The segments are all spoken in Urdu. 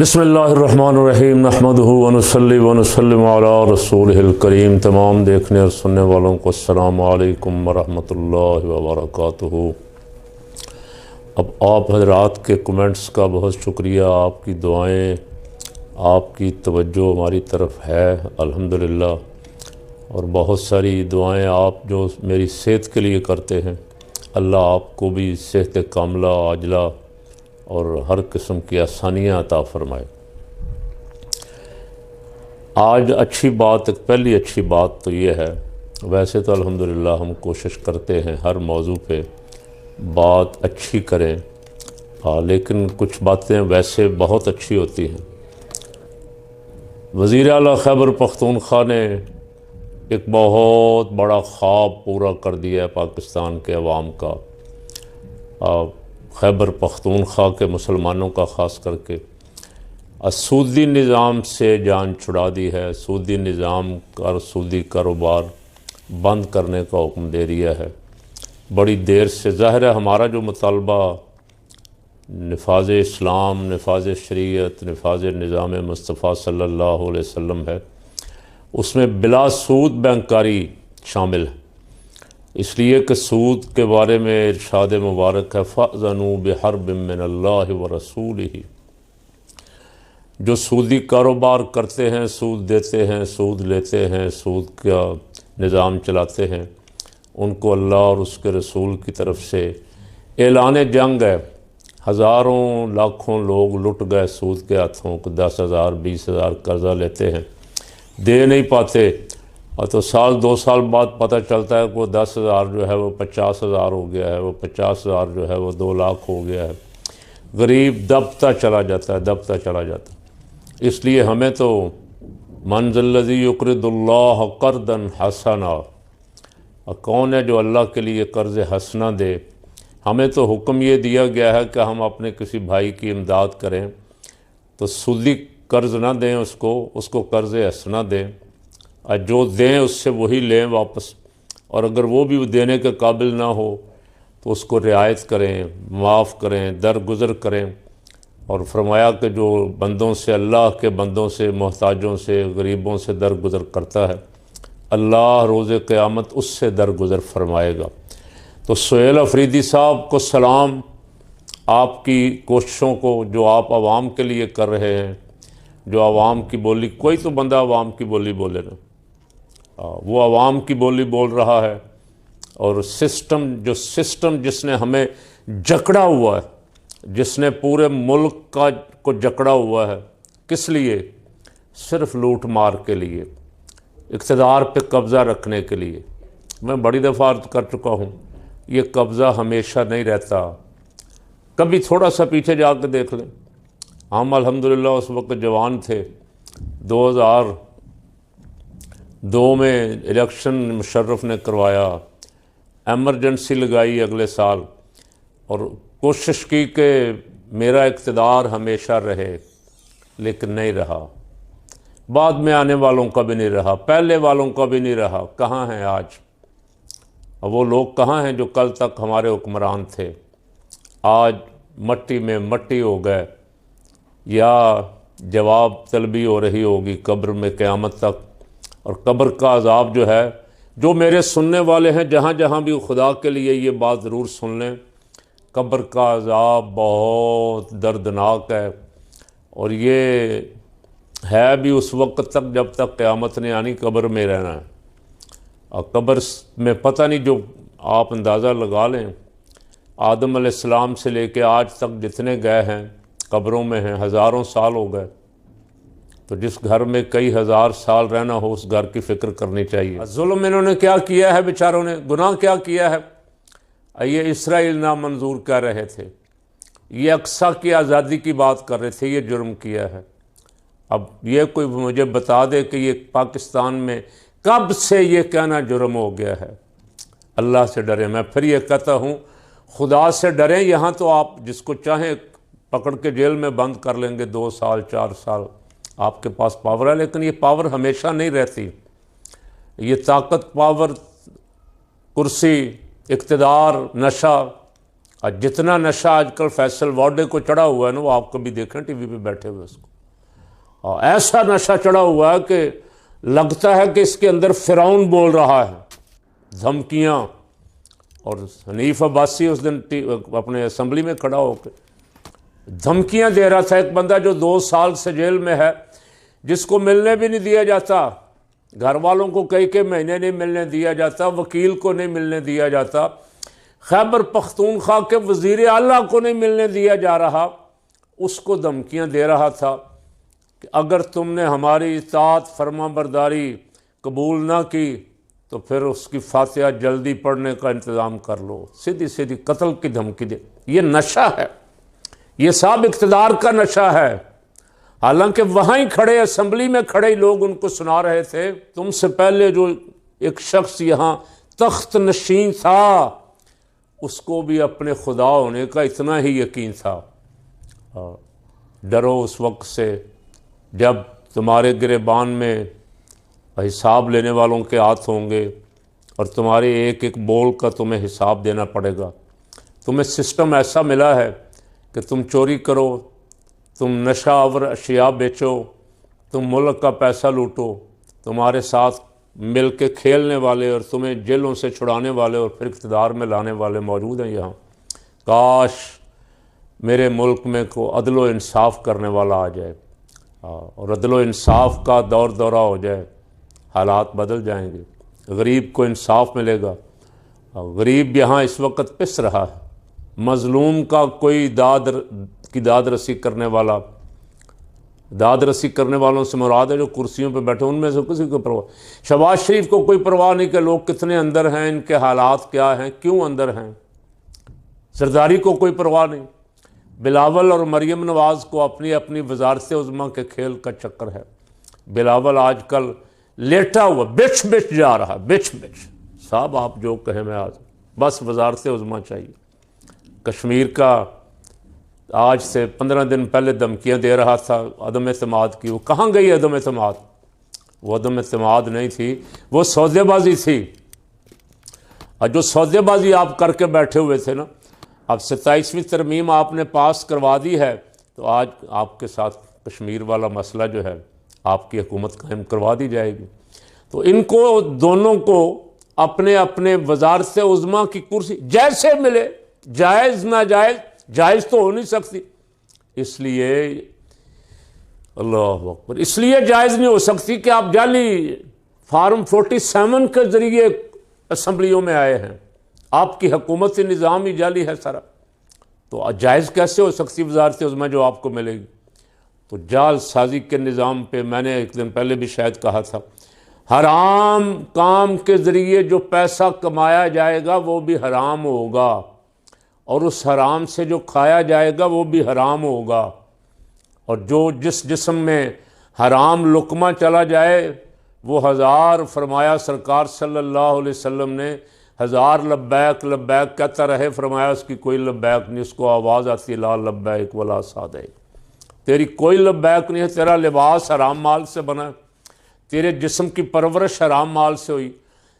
بسم اللہ الرحمن الرحیم نحمدہ ونصلی ونسلم علی رسولہ الکریم۔ تمام دیکھنے اور سننے والوں کو السلام علیکم ورحمۃ اللہ وبرکاتہ۔ اب آپ حضرات کے کمنٹس کا بہت شکریہ، آپ کی دعائیں، آپ کی توجہ ہماری طرف ہے الحمدللہ، اور بہت ساری دعائیں آپ جو میری صحت کے لیے کرتے ہیں۔ اللہ آپ کو بھی صحت کاملہ عاجلہ اور ہر قسم کی آسانیاں عطا فرمائے۔ آج اچھی بات، ایک پہلی اچھی بات تو یہ ہے، ویسے تو الحمدللہ ہم کوشش کرتے ہیں ہر موضوع پہ بات اچھی کریں، لیکن کچھ باتیں ویسے بہت اچھی ہوتی ہیں۔ وزیر اعلیٰ خیبر پختونخوا نے ایک بہت بڑا خواب پورا کر دیا ہے پاکستان کے عوام کا، خیبر پختونخوا کے مسلمانوں کا خاص کر کے۔ سودی نظام سے جان چھڑا دی ہے، سودی نظام اور سودی کاروبار بند کرنے کا حکم دے دیا ہے بڑی دیر سے۔ ظاہر ہے ہمارا جو مطالبہ نفاذ اسلام، نفاذ شریعت، نفاذ نظام مصطفیٰ صلی اللہ علیہ وسلم ہے، اس میں بلا سود بینکاری شامل ہے، اس لیے کہ سود کے بارے میں ارشاد مبارک ہے فَأْذَنُوا بِحَرْبٍ مِّنَ اللَّهِ وَرَسُولِهِ۔ جو سودی کاروبار کرتے ہیں، سود دیتے ہیں، سود لیتے ہیں، سود کا نظام چلاتے ہیں، ان کو اللہ اور اس کے رسول کی طرف سے اعلان جنگ ہے۔ ہزاروں لاکھوں لوگ لٹ گئے سود کے ہاتھوں، 10,000 20,000 قرضہ لیتے ہیں، دے نہیں پاتے، اور تو سال 2 سال بعد پتہ چلتا ہے کہ وہ 10,000 جو ہے وہ 50,000 ہو گیا ہے، وہ 50,000 جو ہے وہ 2 لاکھ ہو گیا ہے۔ غریب دبتا چلا جاتا ہے، دبتا چلا جاتا ہے۔ اس لیے ہمیں تو من ذا الذی یقرض اللہ قرضا حسنا، کون ہے جو اللہ کے لیے قرض حسنا دے؟ ہمیں تو حکم یہ دیا گیا ہے کہ ہم اپنے کسی بھائی کی امداد کریں تو سودی قرض نہ دیں، اس کو قرض حسنا دیں، جو دیں اس سے وہی لیں واپس، اور اگر وہ بھی دینے کے قابل نہ ہو تو اس کو رعایت کریں، معاف کریں، درگزر کریں۔ اور فرمایا کہ جو بندوں سے، اللہ کے بندوں سے، محتاجوں سے، غریبوں سے درگزر کرتا ہے، اللہ روز قیامت اس سے درگزر فرمائے گا۔ تو سہیل افریدی صاحب کو سلام، آپ کی کوششوں کو جو آپ عوام کے لیے کر رہے ہیں، جو عوام کی بولی، کوئی تو بندہ عوام کی بولی بولے نا، وہ عوام کی بولی بول رہا ہے، اور سسٹم جس نے ہمیں جکڑا ہوا ہے، جس نے پورے ملک کو جکڑا ہوا ہے، کس لیے؟ صرف لوٹ مار کے لیے، اقتدار پہ قبضہ رکھنے کے لیے۔ میں بڑی دفعہ عرض کر چکا ہوں، یہ قبضہ ہمیشہ نہیں رہتا، کبھی تھوڑا سا پیچھے جا کے دیکھ لیں۔ ہم الحمدللہ اس وقت جوان تھے، 2002 میں الیکشن مشرف نے کروایا، ایمرجنسی لگائی اگلے سال، اور کوشش کی کہ میرا اقتدار ہمیشہ رہے، لیکن نہیں رہا۔ بعد میں آنے والوں کا بھی نہیں رہا، پہلے والوں کا بھی نہیں رہا۔ کہاں ہیں آج وہ لوگ؟ کہاں ہیں جو کل تک ہمارے حکمران تھے؟ آج مٹی میں مٹی ہو گئے، یا جواب طلبی ہو رہی ہوگی قبر میں قیامت تک۔ اور قبر کا عذاب جو ہے، جو میرے سننے والے ہیں جہاں جہاں بھی، خدا کے لیے یہ بات ضرور سن لیں، قبر کا عذاب بہت دردناک ہے، اور یہ ہے بھی اس وقت تک جب تک قیامت نے آنی، قبر میں رہنا ہے۔ اور قبر میں پتہ نہیں، جو آپ اندازہ لگا لیں، آدم علیہ السلام سے لے کے آج تک جتنے گئے ہیں قبروں میں ہیں، ہزاروں سال ہو گئے۔ تو جس گھر میں کئی ہزار سال رہنا ہو، اس گھر کی فکر کرنی چاہیے۔ ظلم انہوں نے کیا کیا ہے بیچاروں نے، گناہ کیا کیا ہے؟ یہ اسرائیل نامنظور کہہ رہے تھے، یہ اقصیٰ کی آزادی کی بات کر رہے تھے، یہ جرم کیا ہے۔ اب یہ کوئی مجھے بتا دے کہ یہ پاکستان میں کب سے یہ کہنا جرم ہو گیا ہے؟ اللہ سے ڈریں۔ میں پھر یہ کہتا ہوں، خدا سے ڈریں۔ یہاں تو آپ جس کو چاہیں پکڑ کے جیل میں بند کر لیں گے، 2 سال 4 سال، آپ کے پاس پاور ہے، لیکن یہ پاور ہمیشہ نہیں رہتی۔ یہ طاقت، پاور، کرسی، اقتدار، نشہ، اور جتنا نشہ آج کل فیصل واڈے کو چڑھا ہوا ہے نا، وہ آپ کبھی دیکھیں ٹی وی پہ بیٹھے ہوئے اس کو، اور ایسا نشہ چڑھا ہوا ہے کہ لگتا ہے کہ اس کے اندر فرعون بول رہا ہے، دھمکیاں۔ اور حنیف عباسی اس دن اپنے اسمبلی میں کھڑا ہو کے دھمکیاں دے رہا تھا، ایک بندہ جو 2 سال سے جیل میں ہے، جس کو ملنے بھی نہیں دیا جاتا، گھر والوں کو کئی مہینے نہیں ملنے دیا جاتا، وکیل کو نہیں ملنے دیا جاتا، خیبر پختونخوا کے وزیر اعلیٰ کو نہیں ملنے دیا جا رہا، اس کو دھمکیاں دے رہا تھا کہ اگر تم نے ہماری اطاعت فرما برداری قبول نہ کی تو پھر اس کی فاتحہ جلدی پڑھنے کا انتظام کر لو، سیدھی قتل کی دھمکی دے۔ یہ نشہ ہے، یہ صاحب اقتدار کا نشہ ہے۔ حالانکہ وہاں ہی کھڑے، اسمبلی میں کھڑے ہی لوگ ان کو سنا رہے تھے، تم سے پہلے جو ایک شخص یہاں تخت نشین تھا، اس کو بھی اپنے خدا ہونے کا اتنا ہی یقین تھا۔ ڈرو اس وقت سے جب تمہارے گریبان میں حساب لینے والوں کے ہاتھ ہوں گے اور تمہارے ایک ایک بول کا تمہیں حساب دینا پڑے گا۔ تمہیں سسٹم ایسا ملا ہے کہ تم چوری کرو، تم نشہ آور اشیاء بیچو، تم ملک کا پیسہ لوٹو، تمہارے ساتھ مل کے کھیلنے والے اور تمہیں جیلوں سے چھڑانے والے اور پھر اقتدار میں لانے والے موجود ہیں یہاں۔ کاش میرے ملک میں کو عدل و انصاف کرنے والا آ جائے اور عدل و انصاف کا دور دورہ ہو جائے، حالات بدل جائیں گے، غریب کو انصاف ملے گا۔ غریب یہاں اس وقت پس رہا ہے، مظلوم کا کوئی داد رسی کرنے والا، داد رسی کرنے والوں سے مراد ہے جو کرسیوں پہ بیٹھے، ان میں سے کسی کو پرواہ۔ شہباز شریف کو کوئی پرواہ نہیں کہ لوگ کتنے اندر ہیں، ان کے حالات کیا ہیں، کیوں اندر ہیں۔ زرداری کو کوئی پرواہ نہیں۔ بلاول اور مریم نواز کو اپنی اپنی وزارت عظمیٰ کے کھیل کا چکر ہے۔ بلاول آج کل لیٹا ہوا بچ جا رہا، بچ صاحب آپ جو کہیں میں آج بس وزارت عظمیٰ چاہیے۔ کشمیر کا آج سے 15 دن پہلے دھمکیاں دے رہا تھا عدم اعتماد کی، وہ کہاں گئی عدم اعتماد؟ وہ عدم اعتماد نہیں تھی، وہ سودے بازی تھی۔ اور جو سودے بازی آپ کر کے بیٹھے ہوئے تھے نا، اب 27ویں ترمیم آپ نے پاس کروا دی ہے، تو آج آپ کے ساتھ کشمیر والا مسئلہ جو ہے آپ کی حکومت قائم کروا دی جائے گی۔ تو ان کو دونوں کو اپنے اپنے وزارت عظمیٰ کی کرسی جیسے ملے، جائز ناجائز، جائز تو ہو نہیں سکتی، اس لیے اللہ اکبر، اس لیے جائز نہیں ہو سکتی کہ آپ جعلی فارم 47 کے ذریعے اسمبلیوں میں آئے ہیں، آپ کی حکومتی نظام ہی جعلی ہے سارا، تو جائز کیسے ہو سکتی وزارت عظمیٰ جو آپ کو ملے گی؟ تو جعل سازی کے نظام پہ میں نے ایک دن پہلے بھی شاید کہا تھا، حرام کام کے ذریعے جو پیسہ کمایا جائے گا وہ بھی حرام ہوگا، اور اس حرام سے جو کھایا جائے گا وہ بھی حرام ہوگا، اور جس جسم میں حرام لقمہ چلا جائے وہ 1000 فرمایا سرکار صلی اللہ علیہ وسلم نے 1000 لبیک لبیک کہتا رہے، فرمایا اس کی کوئی لبیک نہیں، اس کو آواز آتی لا لبیک ولا سعدیک، تیری کوئی لبیک نہیں ہے، تیرا لباس حرام مال سے بنا ہے، تیرے جسم کی پرورش حرام مال سے ہوئی۔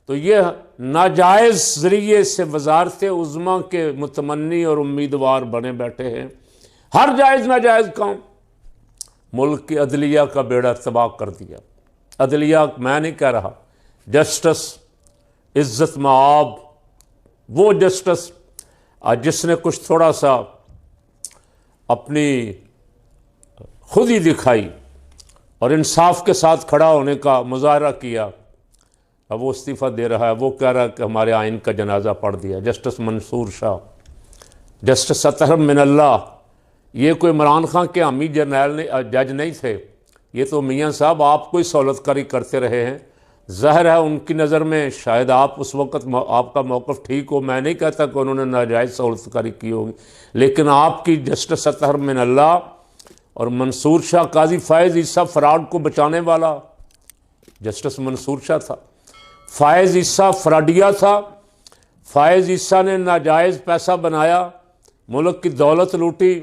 تو یہ ناجائز ذریعے سے وزارت عظمیٰ کے متمنی اور امیدوار بنے بیٹھے ہیں، ہر جائز ناجائز کام، ملک کی عدلیہ کا بیڑا تباہ کر دیا۔ عدلیہ میں نہیں کہہ رہا، جسٹس عزت مآب، وہ جسٹس جس نے کچھ تھوڑا سا اپنی خود ہی دکھائی اور انصاف کے ساتھ کھڑا ہونے کا مظاہرہ کیا، اب وہ استعفیٰ دے رہا ہے، وہ کہہ رہا ہے کہ ہمارے آئین کا جنازہ پڑھ دیا۔ جسٹس منصور شاہ، جسٹس اطہر من اللہ، یہ کوئی عمران خان کے حامی جج نہیں تھے، یہ تو میاں صاحب آپ کوئی سہولت کاری کرتے رہے ہیں۔ ظاہر ہے ان کی نظر میں شاید آپ اس وقت آپ کا موقف ٹھیک ہو، میں نہیں کہتا کہ انہوں نے ناجائز سہولت کاری کی ہوگی، لیکن آپ کی جسٹس اطہر من اللہ اور منصور شاہ، قاضی فائز عیسیٰ فراڈ کو بچانے والا جسٹس منصور شاہ تھا، فائز عیسیٰ فراڈیا تھا، فائز عیسیٰ نے ناجائز پیسہ بنایا، ملک کی دولت لوٹی،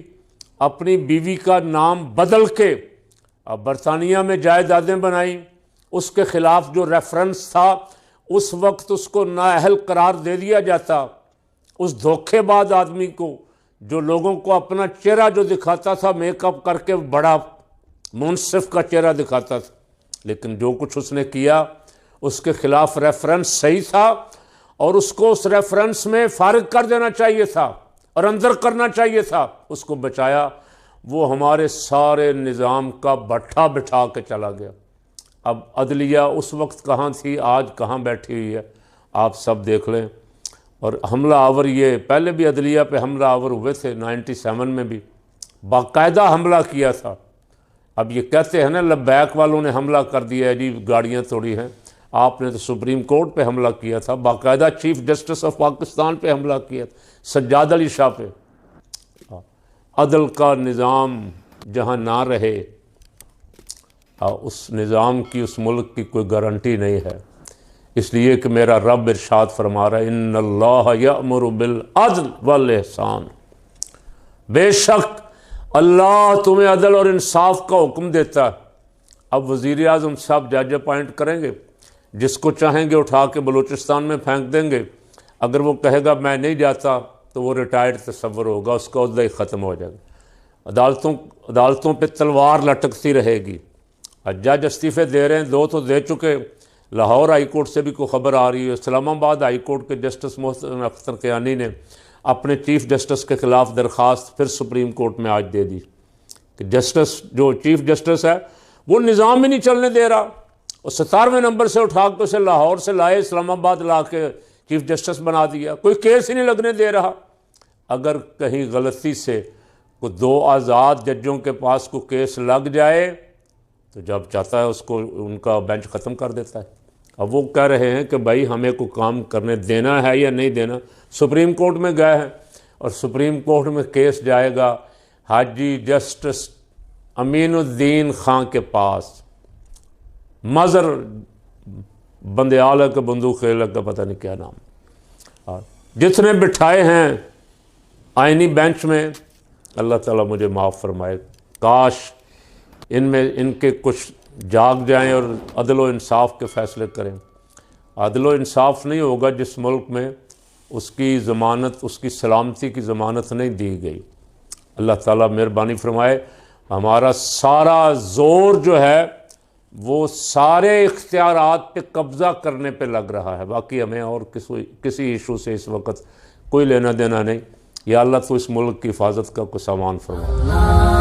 اپنی بیوی کا نام بدل کے برطانیہ میں جائیدادیں بنائیں، اس کے خلاف جو ریفرنس تھا اس وقت اس کو نااہل قرار دے دیا جاتا، اس دھوکے باز آدمی کو جو لوگوں کو اپنا چہرہ جو دکھاتا تھا میک اپ کر کے بڑا منصف کا چہرہ دکھاتا تھا، لیکن جو کچھ اس نے کیا اس کے خلاف ریفرنس صحیح تھا، اور اس کو اس ریفرنس میں فارغ کر دینا چاہیے تھا اور اندر کرنا چاہیے تھا، اس کو بچایا۔ وہ ہمارے سارے نظام کا بٹھا بٹھا کے چلا گیا۔ اب عدلیہ اس وقت کہاں تھی، آج کہاں بیٹھی ہوئی ہے، آپ سب دیکھ لیں۔ اور حملہ آور، یہ پہلے بھی عدلیہ پہ حملہ آور ہوئے تھے، 97 میں بھی باقاعدہ حملہ کیا تھا۔ اب یہ کہتے ہیں نا لبیک والوں نے حملہ کر دیا ہے جی، گاڑیاں توڑی ہیں، آپ نے تو سپریم کورٹ پہ حملہ کیا تھا، باقاعدہ چیف جسٹس آف پاکستان پہ حملہ کیا تھا، سجاد علی شاہ پہ۔ عدل کا نظام جہاں نہ رہے، اس نظام کی، اس ملک کی کوئی گارنٹی نہیں ہے۔ اس لیے کہ میرا رب ارشاد فرما رہا ہے ان اللہ یأمر بالعدل والاحسان، بے شک اللہ تمہیں عدل اور انصاف کا حکم دیتا ہے۔ اب وزیر اعظم صاحب جج اپوائنٹ کریں گے، جس کو چاہیں گے اٹھا کے بلوچستان میں پھینک دیں گے، اگر وہ کہے گا میں نہیں جاتا تو وہ ریٹائرڈ تصور ہوگا، اس کا عہدہ ہی ختم ہو جائے گا۔ عدالتوں پہ تلوار لٹکتی رہے گی۔ جج استعفے دے رہے ہیں، 2 تو دے چکے، لاہور ہائی کورٹ سے بھی کوئی خبر آ رہی ہے، اسلام آباد ہائی کورٹ کے جسٹس محسن اختر کیانی نے اپنے چیف جسٹس کے خلاف درخواست پھر سپریم کورٹ میں آج دے دی کہ جسٹس، جو چیف جسٹس ہے وہ نظام ہی نہیں چلنے دے رہا، اور 17ویں نمبر سے اٹھا کے اسے لاہور سے لائے، اسلام آباد لا کے چیف جسٹس بنا دیا، کوئی کیس ہی نہیں لگنے دے رہا۔ اگر کہیں غلطی سے کوئی 2 آزاد ججوں کے پاس کوئی کیس لگ جائے تو جب چاہتا ہے اس کو ان کا بینچ ختم کر دیتا ہے۔ اب وہ کہہ رہے ہیں کہ بھائی ہمیں کوئی کام کرنے دینا ہے یا نہیں دینا، سپریم کورٹ میں گئے ہیں، اور سپریم کورٹ میں کیس جائے گا حاجی جسٹس امین الدین خان کے پاس، مظہر بندیال کا بندوق خیل کا پتہ نہیں کیا نام، اور جتنے بٹھائے ہیں آئینی بینچ میں، اللہ تعالیٰ مجھے معاف فرمائے، کاش ان کے کچھ جاگ جائیں اور عدل و انصاف کے فیصلے کریں۔ عدل و انصاف نہیں ہوگا جس ملک میں اس کی ضمانت، اس کی سلامتی کی ضمانت نہیں دی گئی۔ اللہ تعالیٰ مہربانی فرمائے، ہمارا سارا زور جو ہے وہ سارے اختیارات پہ قبضہ کرنے پہ لگ رہا ہے، باقی ہمیں اور کسی ایشو سے اس وقت کوئی لینا دینا نہیں۔ یا اللہ تو اس ملک کی حفاظت کا کوئی سامان فرما۔